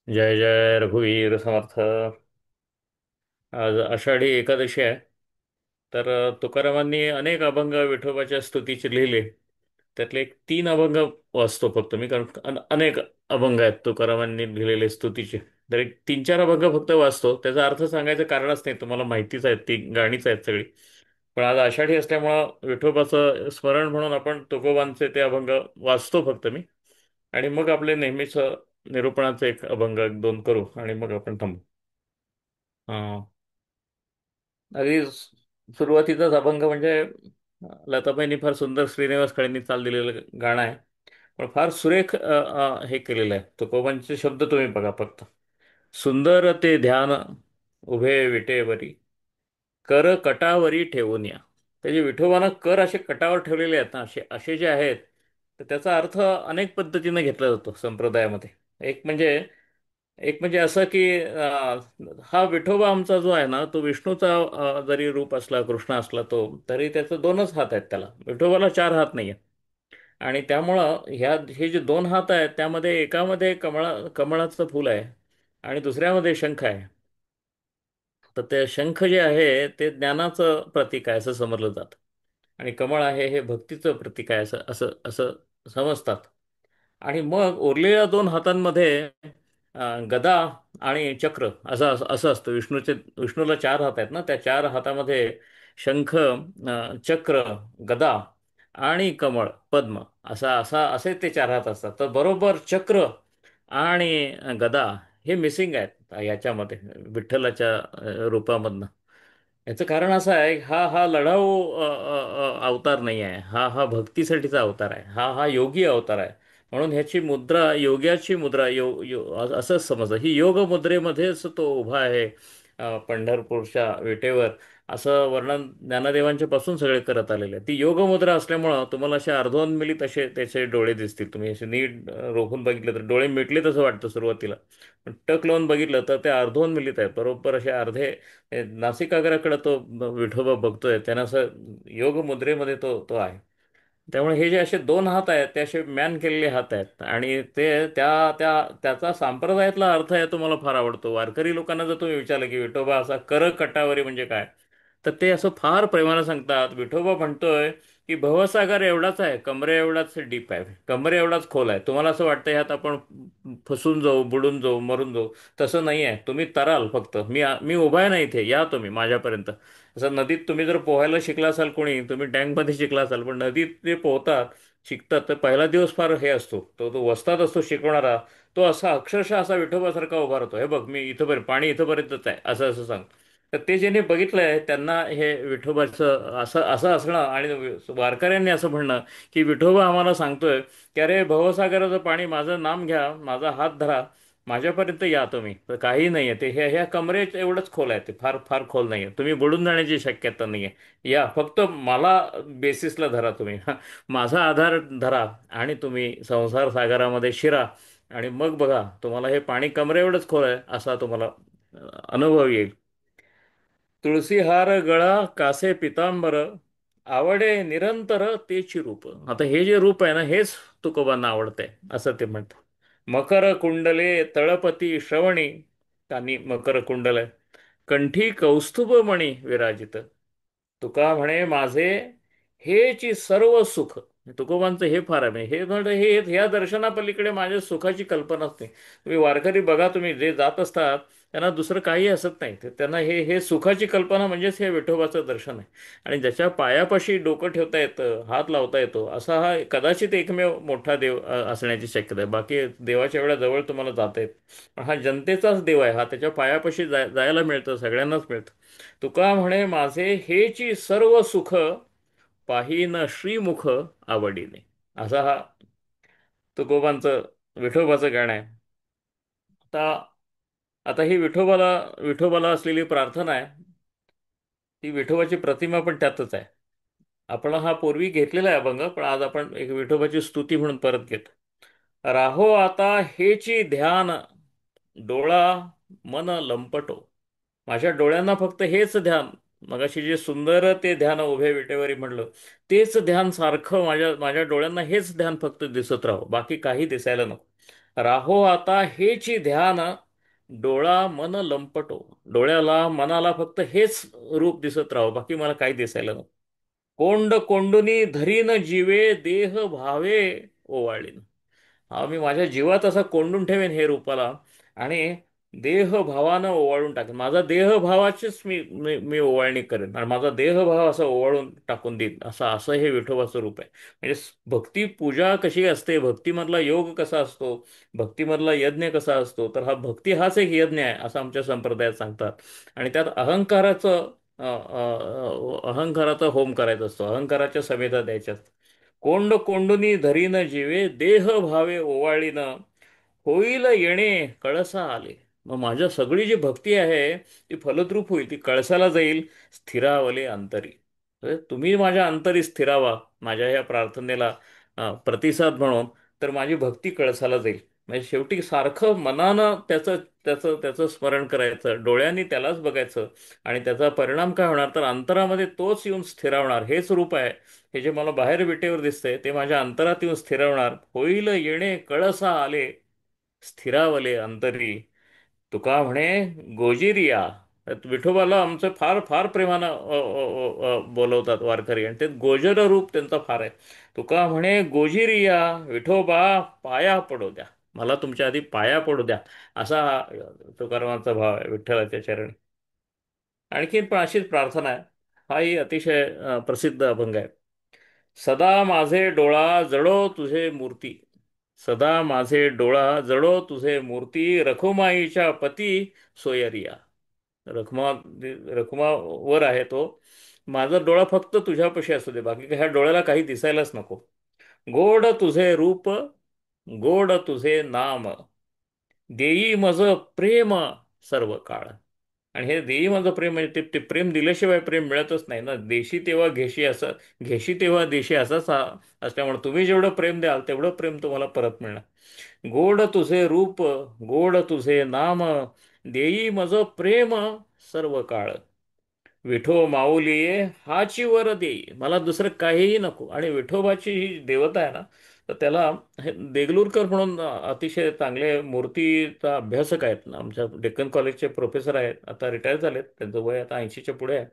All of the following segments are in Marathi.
जय जय रघुवीर समर्थ. आज आषाढी एकादशी आहे. तर तुकारामांनी अनेक अभंग विठोबाच्या स्तुतीचे लिहिले. त्यातले एक तीन अभंग वाचतो फक्त मी, कारण अनेक अभंग आहेत तुकारामांनी लिहिलेले स्तुतीचे. तर एक तीन चार अभंग फक्त वाचतो. त्याचा अर्थ सांगायचं कारणच नाही, तुम्हाला माहितीच आहे, ती गाणीच आहेत सगळी. पण आज आषाढी असल्यामुळं विठोबाचं स्मरण म्हणून आपण तुकोबांचे ते अभंग वाचतो फक्त मी. आणि मग आपले नेहमीच निरूपणाचे एक अभंग एक दोन करू आणि मग आपण थांबू. हा. अगदी सुरुवातीचाच अभंग म्हणजे लताबाईंनी फार सुंदर श्रीनिवास काळेंनी चाल दिलेलं गाणं आहे. पण फार सुरेख हे केलेलं आहे. तुकोबांचे शब्द तुम्ही बघा फक्त. सुंदर ते ध्यान उभे विटेवरी, कर कटावरी ठेवून या. ते जे विठोबानं कर असे कटावर ठेवलेले आहेत ना, असे असे जे आहेत, तर त्याचा अर्थ अनेक पद्धतीने घेतला जातो संप्रदायामध्ये. एक म्हणजे एक म्हणजे असं की हा विठोबा आमचा जो आहे ना, तो विष्णूचा जरी रूप असला, कृष्ण असला तो, तरी त्याचं दोनच हात आहेत. त्याला विठोबाला चार हात नाही आहेत. आणि त्यामुळं हे जे दोन हात आहेत, त्यामध्ये एकामध्ये कमळाचं फूल आहे आणि दुसऱ्यामध्ये शंख आहे. तर ते शंख जे आहे ते ज्ञानाचं प्रतीक आहे असं समजलं जातं. आणि कमळ आहे हे भक्तीचं प्रतीक आहे असं असं असं समजतात. आणि मग उरलेल्या दोन हातांमध्ये गदा आणि चक्र असं असं असं असतं. विष्णूला चार हात आहेत ना, त्या चार हातामध्ये शंख, चक्र, गदा आणि कमळ, पद्म, असे ते चार हात असतात. तर बरोबर चक्र आणि गदा हे मिसिंग आहेत याच्यामध्ये, विठ्ठलाच्या रूपामधनं. याचं कारण असं आहे, हा लढाऊ अवतार नाही आहे. हा भक्तीसाठीचा अवतार आहे. हा योगी अवतार आहे. म्हणून ह्याची मुद्रा योग्याची मुद्रा असंच समजा, ही योग मुद्रेमध्येच तो उभा आहे पंढरपूरच्या विटेवर, असं वर्णन ज्ञानदेवांच्या पासून सगळे करत आलेले आहे. ती योग मुद्रा असल्यामुळं तुम्हाला असे अर्धोन्मिलित असे त्याचे डोळे दिसतील. तुम्ही असे नीट रोखून बघितलं तर डोळे मिटले तसं वाटतं सुरुवातीला. पण टक लावून बघितलं तर ते अर्धोन्मिलित आहेत. बरोबर असे अर्धे नासिकाग्राकडे तो विठोबा बघतोय, त्यांना असं योग मुद्रेमध्ये तो तो आहे. त्यामुळे हे जे असे दोन हात आहेत ते असे मॅन केलेले हात आहेत. आणि ते त्याचा संप्रदायातला अर्थ आहे तो मला फार आवडतो. वारकरी लोकांना जर तुम्ही विचारलं की विठोबा असा कर कटावरी म्हणजे काय, तर ते असं फार प्रेमानं सांगतात. विठोबा म्हणतोय की भवसागर एवढाच आहे, कमरे एवढाच डीप आहे, कमरे एवढाच खोल आहे. तुम्हाला असं वाटतं ह्यात आपण फसून जाऊ, बुडून जाऊ, मरून जाऊ. तसं नाही आहे. तुम्ही तराल फक्त. मी उभा आहे ना इथे, या तुम्ही माझ्यापर्यंत. असं नदीत तुम्ही जर पोहायला शिकला असाल, कोणी तुम्ही टँकमध्ये शिकला असाल, पण नदीत ते पोहतात, शिकतात, तर पहिला दिवस फार हे असतो, तो तो वस्ताद असतो शिकवणारा. तो असा अक्षरशः असा विठोबासारखा उभा राहतो. हे बघ, मी इथंपर्यंत, पाणी इथंपर्यंतच आहे, असं असं सांग. तर ते ज्यांनी बघितलंय त्यांना हे विठोबाचं असं असं असणं, आणि वारकऱ्यांनी असं म्हणणं की विठोबा आम्हाला सांगतोय की अरे भवसागराचं पाणी, माझं नाम घ्या, माझा हात धरा, माझ्यापर्यंत या तुम्ही. तर काही नाही आहे ते, ह्या कमरेच एवढंच खोल आहे ते, फार फार खोल नाही आहे. तुम्ही बुडून जाण्याची शक्यता नाही आहे. या फक्त मला बेसिसला धरा तुम्ही. माझा आधार धरा आणि तुम्ही संसार सागरामध्ये शिरा. आणि मग बघा, तुम्हाला हे पाणी कमरे एवढंच खोल आहे असा तुम्हाला अनुभव येईल. तुळशीहार गळा कासे पितांबर, आवडे निरंतर तेची रूप. आता हे जे रूप आहे ना, हेच तुकोबांना आवडतंय असं ते म्हणतात. मकर कुंडले तळपती श्रवणी, कानी मकर कुंडल आहे, कंठी कौस्तुभमणी विराजित. तुका म्हणे माझे हेची सर्व सुख. तुकोबांचं हे फार आहे. म्हणजे हे म्हणतं, हे ह्या दर्शनापलीकडे माझ्या सुखाची कल्पनाच नाही. तुम्ही वारकरी बघा, तुम्ही जे जात असतात त्यांना दुसरं काही असत नाही. त्यांना हे सुखाची कल्पना म्हणजेच हे विठोबाचं दर्शन आहे. आणि ज्याच्या पायापाशी डोकं ठेवता येतं, हात लावता येतो, असा हा कदाचित एकमेव मोठा देव असण्याची शक्यता आहे. बाकी देवाच्या एवढ्या जवळ तुम्हाला जाता येत, पण हा जनतेचाच देव आहे. हा त्याच्या पायापाशी जायला मिळतं, सगळ्यांनाच मिळतं. तुका म्हणे माझे हेची सर्व सुख, पाहीन श्रीमुख आवडीने. असा हा तुकोबांचं विठोबाचं गाणं आहे. आता आता ही विठोबाला असलेली प्रार्थना आहे. ती विठोबाची प्रतिमा पण त्यातच आहे. आपण हा पूर्वी घेतलेला आहे अभंग, पण आज आपण एक विठोबाची स्तुती म्हणून परत घेतो. राहो आता हेची ध्यान, डोळा मन लंपटो. माझ्या डोळ्यांना फक्त हेच ध्यान, मगाशी जे सुंदर ते ध्यान उभे विटेवरी म्हणलं, तेच ध्यान सारखं माझ्या माझ्या डोळ्यांना हेच ध्यान फक्त दिसत राहो, बाकी काही दिसायला नको. राहो आता हेची ध्यान, डोळा मन लंपटो. डोळ्याला मनाला फक्त हेच रूप दिसत राहो, बाकी मला काही दिसायला नको. कोंड कोंडुनी धरीन जीवे, देह भावे ओवाळीन. हा मी माझ्या जीवात असा कोंडून ठेवेन हे रूपाला, आणि देहभावानं ओवाळून टाकेन. माझा देहभावाचीच मी ओवाळणी करेन, आणि माझा देहभाव असा ओवाळून टाकून देईन. असं हे विठोबाचं रूप आहे. म्हणजे भक्ती पूजा कशी असते, भक्तीमधला योग कसा असतो, भक्तीमधला यज्ञ कसा असतो, तर हा भक्ती हाच एक यज्ञ आहे असं आमच्या संप्रदायात सांगतात. आणि त्यात अहंकाराचा होम करायचा असतो, अहंकाराच्या समेधा द्यायच्या असतात. कोंड कोंडुनी धरीन जीवे, देह भावे ओवाळीन, होईल येणे कळसा आले. मग माझ्या सगळी जी भक्ती आहे ती फलद्रूप होईल, ती कळसाला जाईल. स्थिरावले अंतरी. म्हणजे तुम्ही माझ्या अंतरी स्थिरावा, माझ्या ह्या प्रार्थनेला प्रतिसाद म्हणून. तर माझी भक्ती कळसाला जाईल. म्हणजे शेवटी सारखं मनानं त्याचं त्याचं त्याचं स्मरण करायचं, डोळ्यांनी त्यालाच बघायचं, आणि त्याचा परिणाम काय होणार, तर अंतरामध्ये तोच येऊन स्थिरावणार. हेच रूप आहे. हे जे मला बाहेर विटेवर दिसतंय ते माझ्या अंतरात येऊन स्थिरावणार. होईल येणे कळसा आले, स्थिरावले अंतरी. तुका म्हणे गोजिरिया. विठोबाला आमचं फार फार प्रेमानं बोलवतात वारकरी, आणि ते गोजर रूप त्यांचं फार आहे. तुका म्हणे गोजिरिया, विठोबा पाया पडू द्या, मला तुमच्या आधी पाया पडू द्या. असा हा तुकारामांचा भाव आहे विठ्ठलाच्या चरणी. आणखीन पण अशीच प्रार्थना आहे. हाही अतिशय प्रसिद्ध अभंग आहे. सदा माझे डोळा जळो तुझे मूर्ती. सदा माझे डोळा जळो तुझे मूर्ती, रखुमाईच्या पती सोयरिया. रखुमा रखुमावर आहे तो. माझा डोळा फक्त तुझ्यापाशी असू दे, बाकी ह्या डोळ्याला काही दिसायलाच नको. गोड तुझे रूप, गोड तुझे नाम, देई मज प्रेम सर्व काळ. आणि हे देई माझं प्रेम म्हणजे ते प्रेम दिल्याशिवाय प्रेम मिळतच नाही ना. देशी तेव्हा घेशी असं, घेशी तेव्हा देशी असाच हा असल्यामुळे तुम्ही जेवढं प्रेम द्याल तेवढं प्रेम तुम्हाला परत मिळणार. गोड तुझे रूप, गोड तुझे नाम, देई मज प्रेम सर्व काळ. विठो माऊलीये हाची वर देई. मला दुसरं काहीही नको. आणि विठोबाची ही देवता आहे ना, तर त्याला हे देगलूरकर म्हणून अतिशय चांगले मूर्तीचा अभ्यासक आहेत आमच्या डेक्कन कॉलेजचे प्रोफेसर आहेत. आता रिटायर झालेत, त्यांचं वय आता 80च्या पुढे आहे.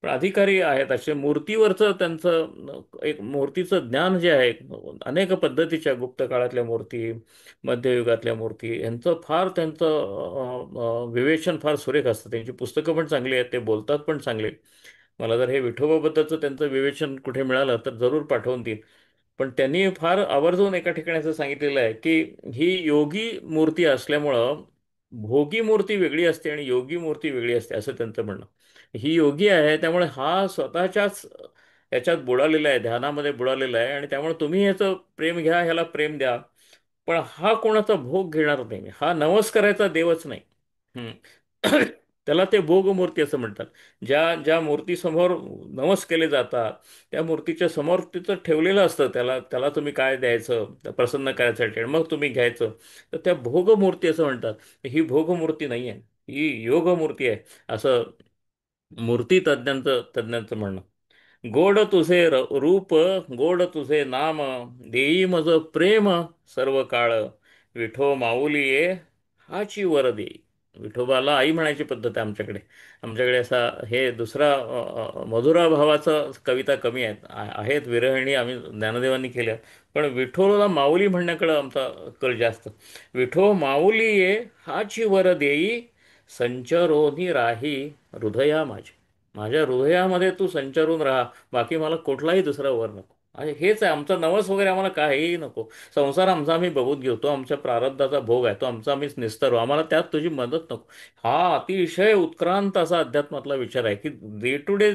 पण अधिकारी आहेत असे. मूर्तीवरचं त्यांचं एक मूर्तीचं ज्ञान जे आहे, अनेक पद्धतीच्या गुप्त काळातल्या मूर्ती, मध्ययुगातल्या मूर्ती, यांचं फार त्यांचं विवेचन फार सुरेख असतं. त्यांची पुस्तकं पण चांगली आहेत, ते बोलतात पण चांगले. मला जर हे विठोबाबद्दलचं त्यांचं विवेचन कुठे मिळालं तर जरूर पाठवून देईन. पण त्यांनी फार आवर्जून एका ठिकाणी असं सांगितलेलं आहे की ही योगी मूर्ती असल्यामुळं भोगी मूर्ती वेगळी असते आणि योगी मूर्ती वेगळी असते, असं त्यांचं म्हणणं. ही योगी आहे त्यामुळे हा स्वतःच्याच याच्यात बुडालेला आहे, ध्यानामध्ये बुडालेला आहे, आणि त्यामुळे तुम्ही ह्याचं प्रेम घ्या, ह्याला प्रेम द्या. पण हा कोणाचा भोग घेणार नाही, हा नवस करायचा देवच नाही. हम्म. त्याला ते भोगमूर्ती असं म्हणतात. ज्या ज्या मूर्तीसमोर नवस केले जातात, त्या मूर्तीच्या समोर तिचं ठेवलेलं असतं, त्याला त्याला तुम्ही काय द्यायचं, त्या प्रसन्न करायसाठी, आणि मग तुम्ही घ्यायचं. तर त्या भोगमूर्ती असं म्हणतात. ही भोगमूर्ती नाही आहे, ही योगमूर्ती आहे, असं मूर्ती तज्ज्ञांचं म्हणणं. गोड तुझे रूप, गोड तुझे नाम, देई मज प्रेम सर्व काळ. विठो माऊली ये हाची वर देई. विठोबाला आई म्हणायची पद्धत आहे आमच्याकडे. आमच्याकडे असा हे दुसरा मधुरा भावाचं कविता कमी आहेत, आहेत विरहिणी आम्ही ज्ञानदेवांनी केल्या. पण विठोला माऊली म्हणण्याकडं आमचा कल जास्त. विठो माऊली ये हाची वर देई, संचरोनी राही हृदया माझी. माझ्या हृदयामध्ये तू संचारून राहा, बाकी मला कुठलाही दुसरा वर नको. आणि हेच आहे आमचा नवस वगैरे, आम्हाला काहीही नको. संसार आमचा आम्ही बघून घेऊ, तो आमच्या प्रारब्धाचा भोग आहे, तो आमचा आम्हीच निस्तरू, आम्हाला त्यात तुझी मदत नको. हा अतिशय उत्क्रांत असा अध्यात्मातला विचार आहे की डे टू डे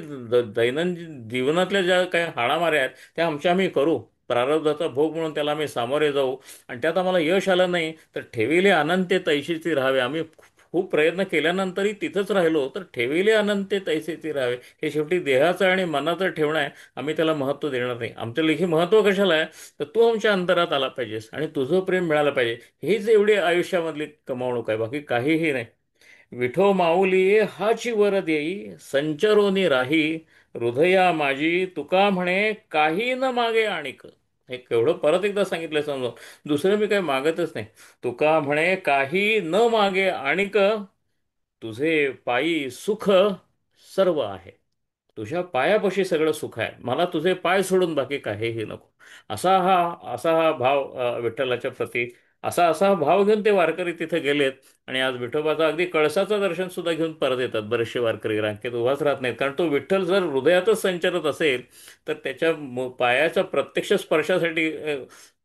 दैनंदिन जीवनातल्या ज्या काही हाणामाऱ्या आहेत त्या आमच्या आम्ही करू, प्रारब्धाचा भोग म्हणून त्याला आम्ही सामोरे जाऊ. आणि त्यात आम्हाला यश आलं नाही तर ठेविले अनंते तैशीची राहावे. आम्ही खूप प्रयत्न केल्यानंतरही तिथंच राहिलो तर ठेविले अनंते तैसेची राहावे. हे शेवटी देहाचं आणि मनाचं ठेवणं आहे, आम्ही त्याला महत्त्व देणार नाही. आमच्या लेखी महत्त्व कशाला आहे, तर तू आमच्या अंतरात आला पाहिजेस आणि तुझं प्रेम मिळालं पाहिजे. हीच एवढी आयुष्यामधली कमावणूक आहे, बाकी काहीही नाही. विठो माऊली हाची वर देई, संचरोनी राही हृदया माझी. तुका म्हणे काही न मागे आणिक. हे केवढं परत एकदा सांगितलं समजून. दुसरं मी काही मागतच नाही. तुका म्हणे काही न मागे आणिक तुझे पायी सुख सर्व आहे. तुझ्या पायापाशी सगळं सुख आहे, मला तुझे पाय सोडून बाकी काहीही नको. असा हा भाव विठ्ठलाच्या प्रती, असा भाव घेऊन ते वारकरी तिथे गेलेत. आणि आज विठोबाचं अगदी कळसाचं दर्शन सुद्धा घेऊन परत येतात बरेचसे वारकरी, रांगेत उभाच राहत नाहीत. कारण तो विठ्ठल जर हृदयातच संचरत असेल तर त्याच्या पायाच्या प्रत्यक्ष स्पर्शासाठी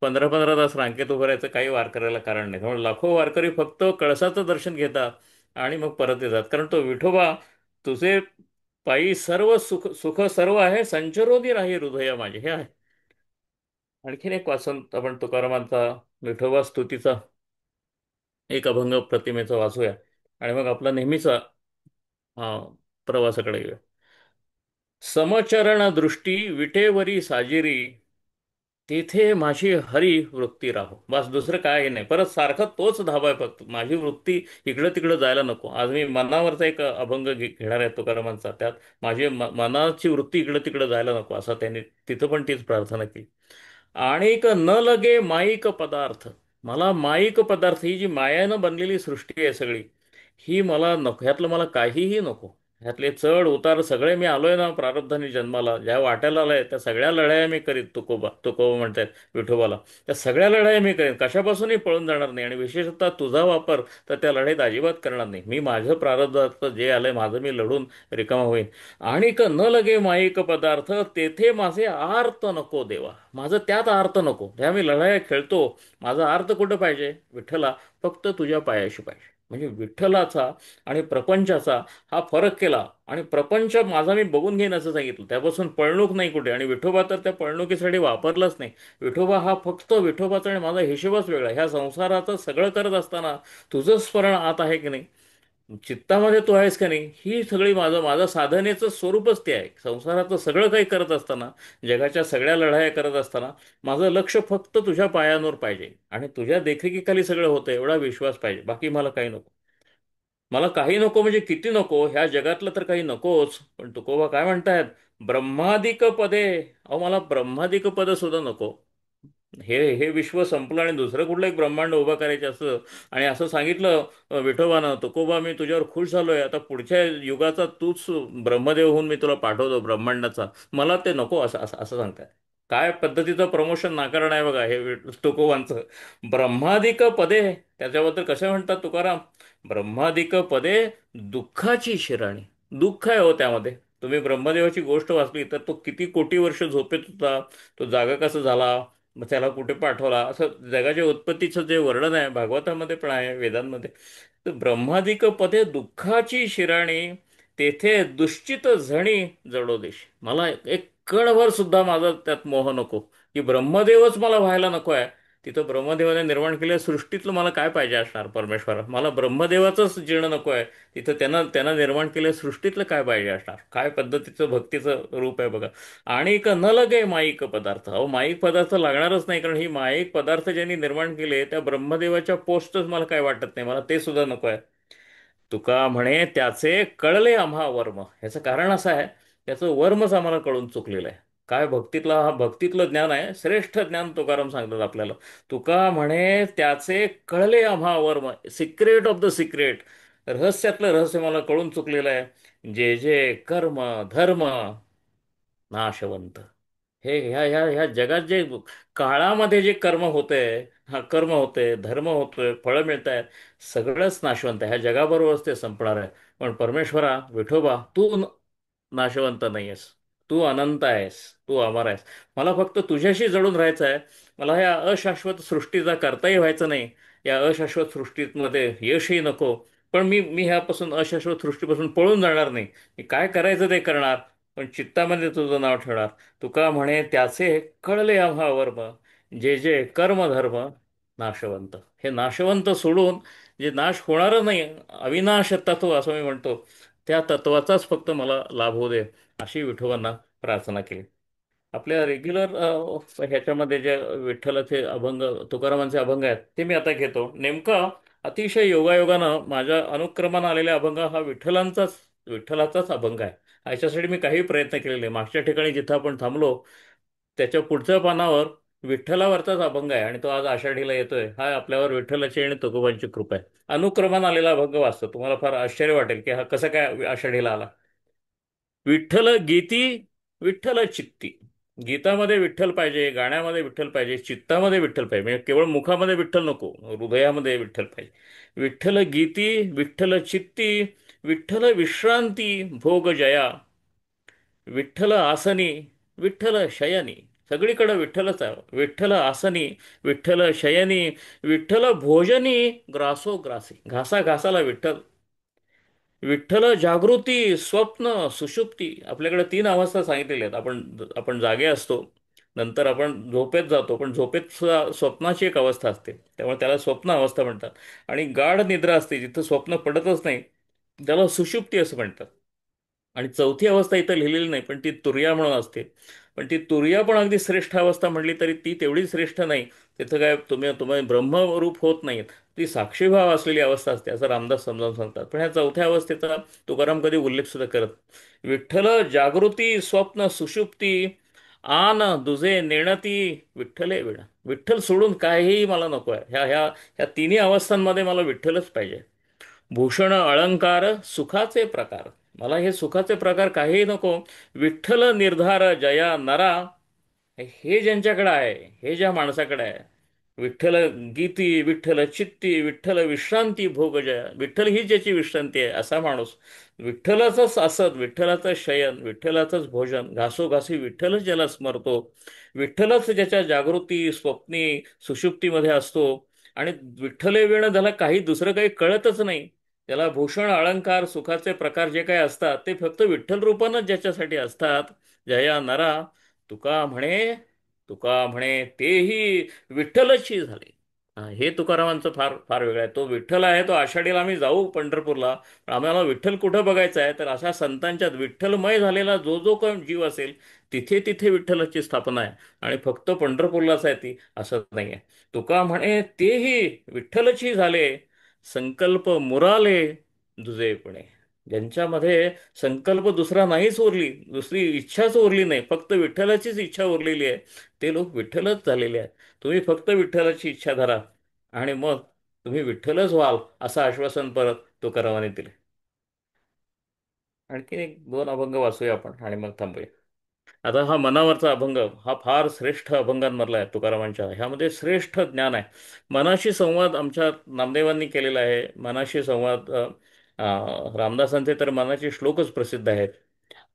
15-15 तास रांगेत उभं राहायचं काही वारकऱ्याला कारण नाही. त्यामुळे लाखो वारकरी फक्त कळसाचं दर्शन घेतात आणि मग परत येतात. कारण तो विठोबा तुझे पायी सर्व सुख सुख सर्व आहे, संचरोधी राही हृदय माझे, हे आहे. आणखीन एक वाचन आपण तुकारामांचा विठोबा स्तुतीचा एक अभंग प्रतिमेचा वाचूया आणि मग आपला नेहमीचा हा प्रवासाकडे येऊया. समचरण दृष्टी विटेवरी साजिरी, तेथे माझी हरी वृत्ती राहो. बस दुसरं काय नाही, परत सारखं तोच धाबा आहे, फक्त माझी वृत्ती इकडं तिकडं जायला नको. आज मी मनावरचा एक अभंग घेणार आहे तुकारामांचा. त्यात माझी मनाची वृत्ती इकडं तिकडं जायला नको, असं त्यांनी तिथं पण तीच प्रार्थना केली. आणिक न लगे माईक पदार्थ, मला माईक पदार्थ, ही जी मायानं बनलेली सृष्टी आहे सगळी, ही मला नको. ह्यातलं मला काहीही नको. ह्यातले चढ उतार सगळे, मी आलोय ना प्रारब्धाने जन्माला, ज्या वाट्याला आलाय त्या सगळ्या लढाया मी करीत. तुकोबा म्हणतात विठोबाला, त्या सगळ्या लढाया मी करेन, कशापासूनही पळून जाणार नाही. आणि विशेषतः तुझा वापर तर त्या लढाईत अजिबात करणार नाही. मी माझं प्रारब्धात जे आलंय माझं मी लढून रिकामा होईन. आणि न लगे माईक पदार्थ, तेथे माझे आर्त नको देवा, माझं त्यात आर्त नको. ज्या मी लढाया खेळतो, माझा आर्त कुठं पाहिजे विठ्ठला, फक्त तुझ्या पायाशी पाहिजे. म्हणजे विठ्ठलाचा आणि प्रपंचाचा हा फरक केला. आणि प्रपंच माझा मी बघून घेईन असं सांगितलं, त्यापासून पळणूक नाही कुठे. आणि विठोबा तर त्या पळणुकीसाठी वापरलाच नाही. विठोबा हा फक्त विठोबाचा आणि माझा हिशोबच वेगळा. ह्या संसाराचं सगळं करत असताना तुझं स्मरण आत आहे की नाही, चित्तामध्ये तू आहेस का नाही, ही सगळी माझं साधनेचं स्वरूपच ते आहे. संसाराचं सगळं काही करत असताना, जगाच्या सगळ्या लढाया करत असताना माझं लक्ष फक्त तुझ्या पायांवर पाहिजे आणि तुझ्या देखरेखीखाली सगळं होतं एवढा विश्वास पाहिजे, बाकी मला काही नको. मला काही नको म्हणजे किती नको, ह्या जगातलं तर काही नकोच. पण तुकोबा काय म्हणतायत, ब्रह्मादिक पदे, अहो मला ब्रह्मादिक पद सुद्धा नको. हे हे विश्व संपलं आणि दुसरं कुठलं एक ब्रह्मांड उभं करायचं असं. आणि असं सांगितलं विठोबानं, तुकोबा मी तुझ्यावर खुश झालोय, आता पुढच्या युगाचा तूच ब्रह्मदेव होऊन मी तुला पाठवतो ब्रह्मांडाचा, मला ते नको, असं असं असं सांगताय. काय पद्धतीचं प्रमोशन नाकारण आहे बघा हे तुकोबांचं. ब्रह्मादिक पदे, त्याच्याबद्दल कसे म्हणतात तुकाराम, ब्रह्मादिक पदे दुःखाची शिराणी. दुःख आहे हो त्यामध्ये. तुम्ही ब्रह्मदेवाची गोष्ट वाचली तर तो किती कोटी वर्ष झोपेत होता, तो जागा कसा झाला, मग त्याला कुठे पाठवला, असं जगाच्या उत्पत्तीचं जे वर्णन आहे भागवतामध्ये पण आहे, वेदांमध्ये. तर ब्रह्मादिक पदे दुःखाची शिराणी, तेथे दुश्चित झणी जडोदेश. मला एक कणभर सुद्धा माझा त्यात मोह नको, की ब्रह्मदेवच मला व्हायला नको आहे. तिथं ब्रह्मदेवाने निर्माण केलेल्या सृष्टीतलं मला काय पाहिजे असणार परमेश्वरा, मला ब्रह्मदेवाचंच जीर्ण नको आहे. तिथं त्यानं त्यानं निर्माण केलेल्या सृष्टीतलं काय पाहिजे असणार. काय पद्धतीचं भक्तीचं रूप आहे बघा. आणि न लगे माईक पदार्थ, अहो माईक पदार्थ लागणारच नाही, कारण ही माईक पदार्थ ज्यांनी निर्माण केले त्या ब्रह्मदेवाच्या पोस्टच मला काय वाटत नाही, मला ते सुद्धा नको आहे. तुका म्हणे त्याचे कळले आम्हा वर्म, ह्याचं कारण असं आहे, त्याचं वर्मच आम्हाला कळून चुकलेलं आहे. काय भक्तीतला हा भक्तीतलं ज्ञान आहे, श्रेष्ठ ज्ञान तुकाराम सांगतात आपल्याला. तुका म्हणे त्याचे कळले आम्हा वर्म, सिक्रेट ऑफ द सिक्रेट, रहस्यातलं रहस्य मला कळून चुकलेलं आहे. जे जे कर्म धर्म नाशवंत, हे ह्या ह्या ह्या जगात जे काळामध्ये जे कर्म होतंय, हा कर्म होते, धर्म होतोय, फळं मिळत आहेत, सगळंच नाशवंत आहे. ह्या जगाबरोबरच ते संपणार आहे. पण परमेश्वरा विठोबा तू नाशवंत नाही आहेस, तू अनंत आहेस, तू अमर आहेस. मला फक्त तुझ्याशी जडून राहायचं आहे. मला या अशाश्वत सृष्टीचा करताही व्हायचं नाही. या अशाश्वत सृष्टीमध्ये यशही नको. पण मी ह्यापासून अशाश्वत सृष्टीपासून पळून जाणार नाही. मी काय करायचं ते करणार, पण चित्तामध्ये तुझं नाव ठेवणार. तुका म्हणे त्याचे कळले आम्हा वर्म, जे जे कर्मधर्म नाशवंत, हे नाशवंत सोडून जे नाश होणारच नाही, अविनाश तत्व असं मी म्हणतो, त्या तत्वाचाच फक्त मला लाभ होऊ दे, अशी विठोबांना प्रार्थना केली. आपल्या रेग्युलर ह्याच्यामध्ये जे विठ्ठलाचे अभंग, तुकारामांचे अभंग आहेत ते मी आता घेतो. नेमका अतिशय योगायोगानं माझ्या अनुक्रमानं आलेला अभंग हा विठ्ठलाचाच अभंग आहे. ह्याच्यासाठी मी काही प्रयत्न केलेले. मागच्या ठिकाणी जिथं आपण थांबलो त्याच्या पुढच्या पानावर विठ्ठलावरचाच अभंग आहे आणि तो आज आषाढीला येतोय. हा आपल्यावर विठ्ठलाची आणि तुकोबांची कृपा आहे. अनुक्रमान आलेला अभंग वाचतो, तुम्हाला फार आश्चर्य वाटेल की हा कसं काय आषाढीला आला. विठ्ठल गीती, विठ्ठल चित्ती. गीतामध्ये विठ्ठल पाहिजे, गाण्यामध्ये विठ्ठल पाहिजे, चित्तामध्ये विठ्ठल पाहिजे, म्हणजे केवळ मुखामध्ये विठ्ठल नको, हृदयामध्ये विठ्ठल पाहिजे. विठ्ठल गीती, विठ्ठल चित्ती, विठ्ठल विश्रांती भोग जया, विठ्ठल आसनी, विठ्ठल शयनी. सगळीकडे विठ्ठलच आहे. विठ्ठल आसनी, विठ्ठल शयनी, विठ्ठल भोजनी, ग्रासो ग्रासी, घासा घासाला विठ्ठल. विठ्ठल जागृती, स्वप्न, सुषुप्ती. आपल्याकडे तीन अवस्था सांगितलेल्या आहेत. आपण आपण जागे असतो, नंतर आपण झोपेत जातो, पण झोपेत सुद्धा स्वप्नाची एक अवस्था असते, त्यामुळे त्याला स्वप्न अवस्था म्हणतात. आणि गाढ निद्रा असते जिथं स्वप्न पडतच नाही, त्याला सुषुप्ती असं म्हणतात. आणि चौथी अवस्था इथं लिहिलेली नाही, पण ती तुर्या म्हणून असते. पण ती तुर्या पण अगदी श्रेष्ठ अवस्था म्हणली तरी ती तेवढी श्रेष्ठ नाही. तिथं काय तुम्ही तुम्ही ब्रह्मरूप होत नाहीत, ती साक्षीभाव असलेली अवस्था असते असं रामदास समजावून सांगतात. पण ह्या चौथ्या अवस्थेचा तुकाराम कधी उल्लेख सुद्धा करत. विठ्ठल जागृती, स्वप्न, सुषुप्ती, आन दुजे नेणती, विठ्ठले विणा. विठ्ठल सोडून काहीही मला नको आहे. ह्या ह्या ह्या तिन्ही अवस्थांमध्ये मला विठ्ठलच पाहिजे. भूषण अलंकार सुखाचे प्रकार, मला हे सुखाचे प्रकार काही नको. विठ्ठल निर्धार जया नरा, हे ज्यांच्याकडे आहे, हे ज्या माणसाकडे आहे. विठ्ठल गीती, विठ्ठल चित्ती, विठ्ठल विश्रांती भोग जया, विठ्ठल ही ज्याची विश्रांती आहे असा माणूस. विठ्ठलाचंच असत, विठ्ठलाचं शयन, विठ्ठलाचंच भोजन, घासोघासी विठ्ठलच ज्याला स्मरतो, विठ्ठलच ज्याच्या जागृती, स्वप्नी, सुषुप्तीमध्ये असतो. आणि विठ्ठले वेळ त्याला काही दुसरं काही कळतच नाही. त्याला भूषण अलंकार सुखाचे प्रकार जे काही असतात ते फक्त विठ्ठल रूपानंच ज्याच्यासाठी असतात. जया नरा, तुका म्हणे, तुका म्हणे तेही विठ्ठलची झाले. हे तुकारामांचं फार फार वेगळं आहे. तो विठ्ठल आहे, तो आषाढीला आम्ही जाऊ पंढरपूरला, पण आम्हाला विठ्ठल कुठं बघायचा आहे, तर अशा संतांच्यात विठ्ठलमय झालेला जो जो काही जीव असेल तिथे तिथे विठ्ठलाची स्थापना आहे. आणि फक्त पंढरपूरलाच आहे ती असं नाही आहे. तुका म्हणे तेही विठ्ठलची झाले, संकल्प मुराले दुजेपणे. ज्यांच्यामध्ये संकल्प दुसरा नाहीच उरली, दुसरी इच्छाच उरली नाही, फक्त विठ्ठलाचीच इच्छा उरलेली आहे, ते लोक विठ्ठलच झालेले आहेत. तुम्ही फक्त विठ्ठलाची इच्छा धरा आणि मग तुम्ही विठ्ठलच व्हाल असं आश्वासन परत तुकारामाने दिले. आणखीन एक दोन अभंग वाचूया आपण आणि मग थांबूया. आता हा मनावरचा अभंग, हा फार श्रेष्ठ अभंगांमधला आहे तुकारामांच्या. ह्यामध्ये श्रेष्ठ ज्ञान आहे. मनाशी संवाद आमच्या नामदेवांनी केलेला आहे. मनाशी संवाद रामदासांचे तर मनाचे श्लोकच प्रसिद्ध आहेत.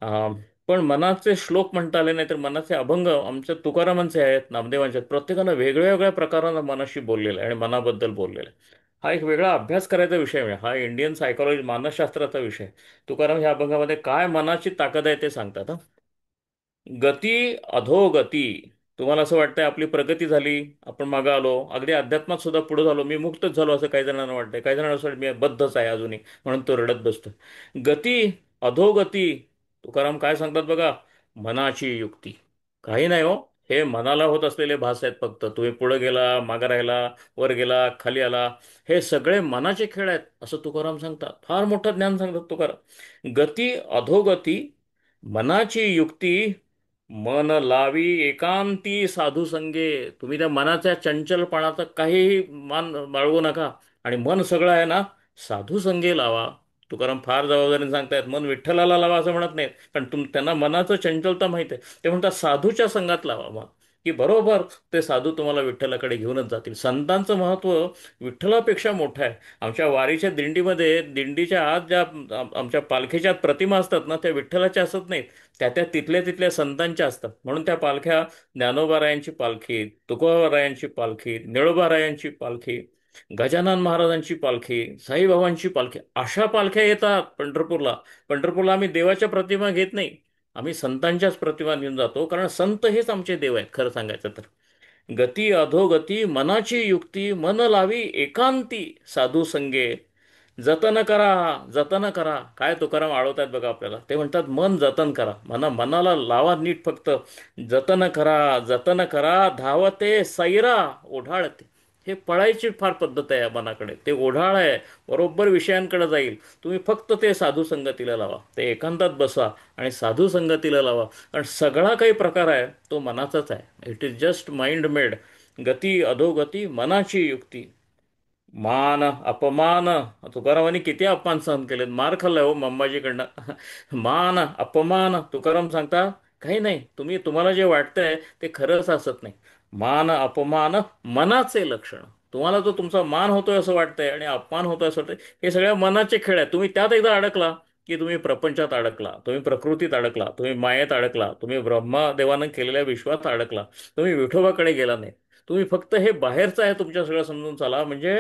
अ, पण मनाचे श्लोक म्हणता आले नाही, तर मनाचे अभंग आमच्या तुकारामांचे आहेत, नामदेवांचे आहेत. प्रत्येकानं वेगळ्या वेगळ्या प्रकारानं मनाशी बोललेलं आहे आणि मनाबद्दल बोललेलं आहे. हा एक वेगळा अभ्यास करायचा विषय आहे. हा इंडियन सायकोलॉजी मानसशास्त्राचा विषय. तुकाराम ह्या अभंगामध्ये काय मनाची ताकद आहे ते सांगतात. गती, अधोगती. तुम्हाला असं वाटतंय आपली प्रगती झाली, आपण मागं आलो, अगदी अध्यात्मात सुद्धा पुढे झालो, मी मुक्तच झालो असं काही जणांना वाटतंय. काही जणांना असं वाटतं मी बद्धच आहे अजूनही, म्हणून तो रडत बसतो. गती, अधोगती. तुकाराम काय सांगतात बघा, मनाची युक्ती. काही नाही हो, हे मनाला होत असलेले भास आहेत फक्त. तुम्ही पुढे गेला, मागे राहिला, वर गेला, खाली आला, हे सगळे मनाचे खेळ आहेत असं तुकाराम सांगतात. फार मोठं ज्ञान सांगतात तुकाराम. गती, अधोगती, मनाची युक्ती, मन लावी एकांती साधू संगे. तुम्ही त्या मनाच्या चंचलपणाचा काहीही मान बाळगू नका आणि मन सगळं आहे ना, साधू संगे लावा. तुकाराम फार जबाबदारीने सांगतायत, मन विठ्ठलाला लावा असं म्हणत नाहीत, कारण त्यांना मनाचं चंचलता माहिती आहे. ते म्हणतात साधूच्या संघात लावा मग, की बरोबर ते साधू तुम्हाला विठ्ठलाकडे घेऊनच जातील. संतांचं महत्त्व विठ्ठलापेक्षा मोठं आहे. आमच्या वारीच्या दिंडीमध्ये, दिंडीच्या आत ज्या आमच्या पालखीच्या आत प्रतिमा असतात ना, त्या विठ्ठलाच्या असत नाहीत, त्या तिथल्या तिथल्या संतांच्या असतात. म्हणून त्या पालख्या, ज्ञानोबारायांची पालखी, तुकोबारायांची पालखी, निळोबारायांची पालखी, गजानन महाराजांची पालखी, साईबाबांची पालखी, अशा पालख्या येतात पंढरपूरला. पंढरपूरला आम्ही देवाच्या प्रतिमा घेत नाही, आम्ही संतांच्याच प्रतिमा घेऊन जातो, कारण संत हेच आमचे देव आहेत खरं सांगायचं तर. गती, अधोगती, मनाची युक्ती, मन लावी एकांती साधू संगे, जतन करा, जतन करा. काय तुकाराम आळवतात बघा आपल्याला. ते म्हणतात मन जतन करा, मनाला लावा नीट फक्त. जतन करा, जतन करा, धावते सैरा ओढाळते. हे पळायची फार पद्धत आहे या मनाकडे. ते ओढाळ आहे, बरोबर विषयांकडे जाईल. तुम्ही फक्त ते साधू संगतीला लावा, ते एकांतात बसा आणि साधू संगतीला लावा. कारण सगळा काही प्रकार आहे तो मनाचाच आहे. It is just mind made. गती अधोगती मनाची युक्ती. मान अपमान, तुकारामांनी किती अपमान सहन केलेत, मार खाल्लाय हो मंबाजीकडनं. मान अपमान तुकाराम सांगता, काही नाही, तुम्हाला जे वाटतंय ते खरंच असत नाही. मान अपमान मनाचे लक्षण. तुम्हाला जो तुमचा मान होतोय असं वाटतंय आणि अपमान होतोय असं वाटतंय, हे सगळ्या मनाचे खेळ आहेत. तुम्ही त्यात एकदा अडकला की तुम्ही प्रपंचात अडकला, तुम्ही प्रकृतीत अडकला, तुम्ही मायेत अडकला, तुम्ही ब्रह्मदेवानं केलेल्या विश्वात अडकला, तुम्ही विठोबाकडे गेला नाही. तुम्ही फक्त हे बाहेरचं आहे तुमच्या सगळं समजून चाला. म्हणजे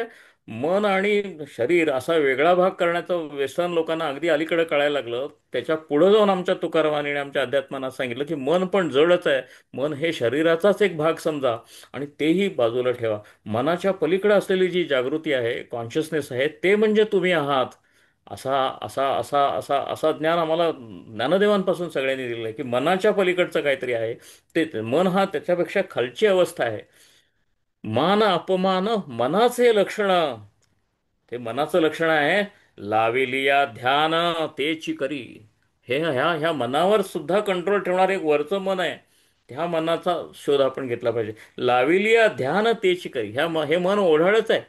मन आणि शरीर असा वेगळा भाग करण्याचं व्यसन लोकांना अगदी अलीकडे कळायला लागलं. त्याच्या पुढे जाऊन आमच्या तुकारामांनी आणि आमच्या अध्यात्मानं सांगितलं की मन पण जडच आहे. मन हे शरीराचाच एक भाग समजा आणि तेही बाजूला ठेवा. मनाच्या पलीकडे असलेली जी जागृती आहे, कॉन्शियसनेस आहे, ते म्हणजे तुम्ही आहात. असा असा असा असा असा ज्ञान आम्हाला ज्ञानदेवांपासून सगळ्यांनी दिलेलं आहे की मनाच्या पलीकडचं काहीतरी आहे. ते मन हा त्याच्यापेक्षा खालची अवस्था आहे. मान अपमान मनाचे लक्षण. ते मनाचं लक्षण आहे. लाविलिया ध्यान तेची करी. हे ह्या ह्या मनावर सुद्धा कंट्रोल ठेवणार एक वरचं मन आहे. त्या मनाचा शोध आपण घेतला पाहिजे. लाविलिया ध्यान तेची करी. हे मन ओढाळच आहे.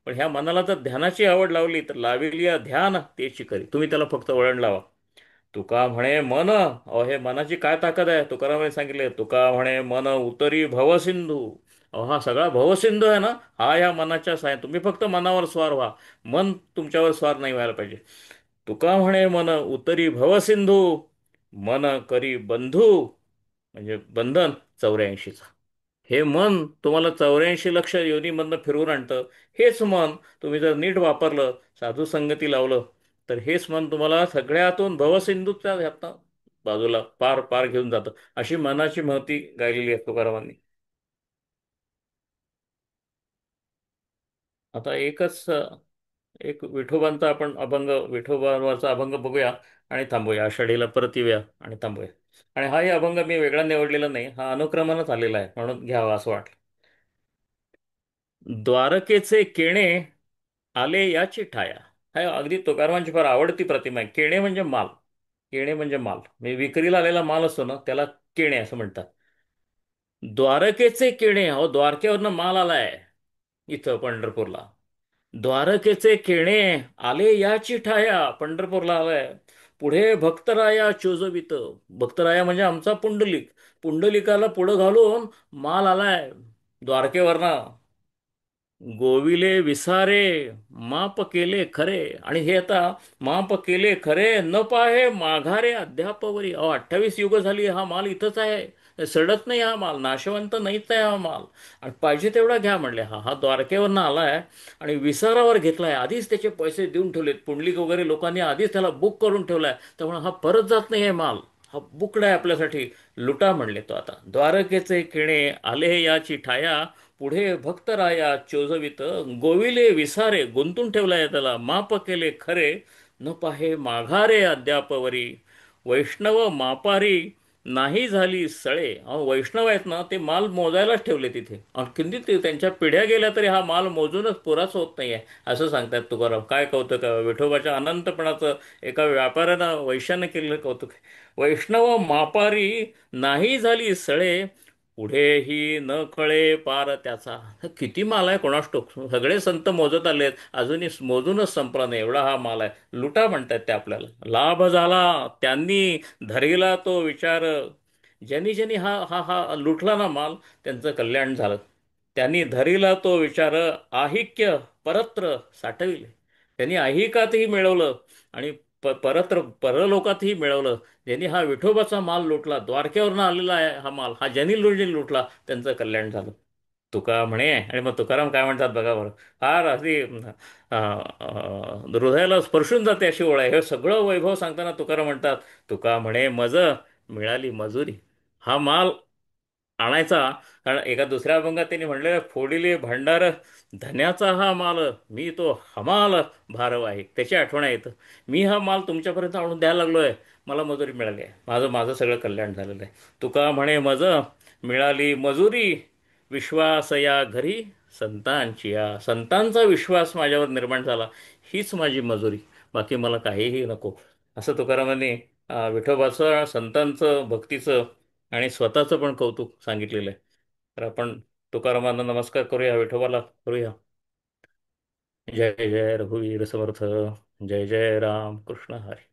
पण ह्या मनाला जर ध्यानाची आवड लावली तर लाविलिया ध्यान तेची करी. तुम्ही त्याला फक्त वळण लावा. तुका म्हणे मन, अहो हे मनाची काय ताकद आहे. तुकारामाने सांगितले, तुका म्हणे मन उतरी भवसिंधू. अहो हा सगळा भवसिंधू आहे ना, हा या मनाच्या साय. तुम्ही फक्त मनावर स्वार व्हा, मन तुमच्यावर स्वार नाही व्हायला पाहिजे. तुका म्हणे मन उतरी भवसिंधू, मन करी बंधू, म्हणजे बंधन 84चं. हे मन तुम्हाला 84 लक्ष योनीमधनं फिरवून आणतं. हेच मन तुम्ही जर नीट वापरलं, साधू संगती लावलं, तर हेच मन तुम्हाला सगळ्यातून भवसिंधूच्या ह्यातनं बाजूला पार पार घेऊन जातं. अशी मनाची महती गायलेली आहे तुकारामांनी. आता एक विठोबांचा आपण अभंग, विठोबावरचा अभंग बघूया आणि थांबूया. आषाढीला परत येऊया आणि थांबूया. आणि हाही अभंग मी वेगळा निवडलेला नाही, हा अनुक्रमानच आलेला आहे म्हणून घ्यावा असं वाटलं. द्वारकेचे केणे आले याची ठाया. हा अगदी तुकारामांची फार आवडती प्रतिमा आहे. केणे म्हणजे माल. केणे म्हणजे माल म्हणजे विक्रीला आलेला माल असतो ना, त्याला केणे असं म्हणतात. द्वारकेचे केणे, अहो द्वारकेवरनं माल आलाय इथं पंढरपूरला. द्वारकेचे केणे आले याची ठाया, पंढरपूरला आलाय. पुढे भक्तराया चोजवित. भक्तराया म्हणजे आमचा पुंडलिक. पुंडलिकाला पुढं घालून माल आलाय द्वारकेवरनं. गोविले विसारे माप केले खरे. आणि हे आता माप केले खरे न पाहे माघारे अद्यापवरी. अहो 28 युग झाली हा माल इथंच आहे, सडत नाही हा माल, नाशवंत नाहीच आहे हा माल. आणि पाहिजे तेवढा घ्या म्हणले. हा हा द्वारकेवरनं आलाय आणि विसारावर घेतलाय. आधीच त्याचे पैसे देऊन ठेवलेत, पुंडलिक वगैरे लोकांनी आधीच त्याला बुक करून ठेवलाय. त्यामुळे हा परत जात नाही आहे माल, हा बुकड आहे आपल्यासाठी. लुटा म्हणले तो आता. द्वारकेचे किणे आले याची ठाया, पुढे भक्तराया चोजवित. गोविले विसारे गुंतून ठेवलाय त्याला, माप केले खरे न पाहे माघारे अद्यापवरी. वैष्णव मापारी नाही झाली सळे. अहो वैष्णव आहेत ना, ते माल मोजायलाच ठेवले तिथे. किती त्यांच्या पिढ्या गेल्या तरी हा माल मोजूनच पुराच होत नाहीये असं सांगतात तुकाराम. काय कौतुक आहे विठोबाच्या अनंतपणाचं. एका व्यापाऱ्यानं वैश्यानं केलेलं कौतुक आहे. वैष्णव मापारी नाही झाली सळे, पुढेही न कळे पार त्याचा. किती माल आहे कोणास ठाऊक. सगळे संत मोजत आलेत, अजूनही मोजूनच संपला नाही एवढा हा माल आहे. लुटा म्हणतात ते आपल्याला. लाभ झाला त्यांनी धरिला तो विचार. ज्यांनी ज्यांनी हा हा हा लुटला ना माल, त्यांचं कल्याण झालं. त्यांनी धरिला तो विचार, आहिक्य परत्र साठविले. त्यांनी ऐहिकातही मिळवलं आणि परत्र परलोकातही मिळवलं. ज्यांनी हा विठोबाचा माल लुटला, द्वारकेवरनं आलेला आहे हा माल, हा ज्यांनी लुटला त्यांचं कल्याण झालं. तुका म्हणे. आणि मग तुकाराम काय म्हणतात बघा बरं. फार अगदी हृदयाला स्पर्शून जाते अशी ओळ आहे. हे सगळं वैभव सांगताना तुकाराम म्हणतात, तुका म्हणे मज मिळाली मजुरी. हा माल आणायचा. कारण एका दुसऱ्या अभंगात त्यांनी म्हणले, फोडिले भांडार धन्याचा हा माल, मी तो हमाल भारव आहे. त्याची आठवण येतं. मी हा माल तुमच्यापर्यंत आणून द्यायला लागलोय, मला मजुरी मिळाली आहे, माझं माझं सगळं कल्याण झालेलं आहे. तुका म्हणे मज मिळाली मजुरी विश्वास या घरी संतांची या संतांचा विश्वास माझ्यावर निर्माण झाला, हीच माझी मजुरी, बाकी मला काहीही नको, असं तुकारामांनी विठोबाचं, संतांचं, भक्तीचं आणि स्वतःचं पण कौतुक सांगितलेलं आहे. तर आपण तुकारामांना नमस्कार करूया, विठोबाला करूया. जय जय रघुवीर समर्थ. जय जय राम कृष्ण हरी.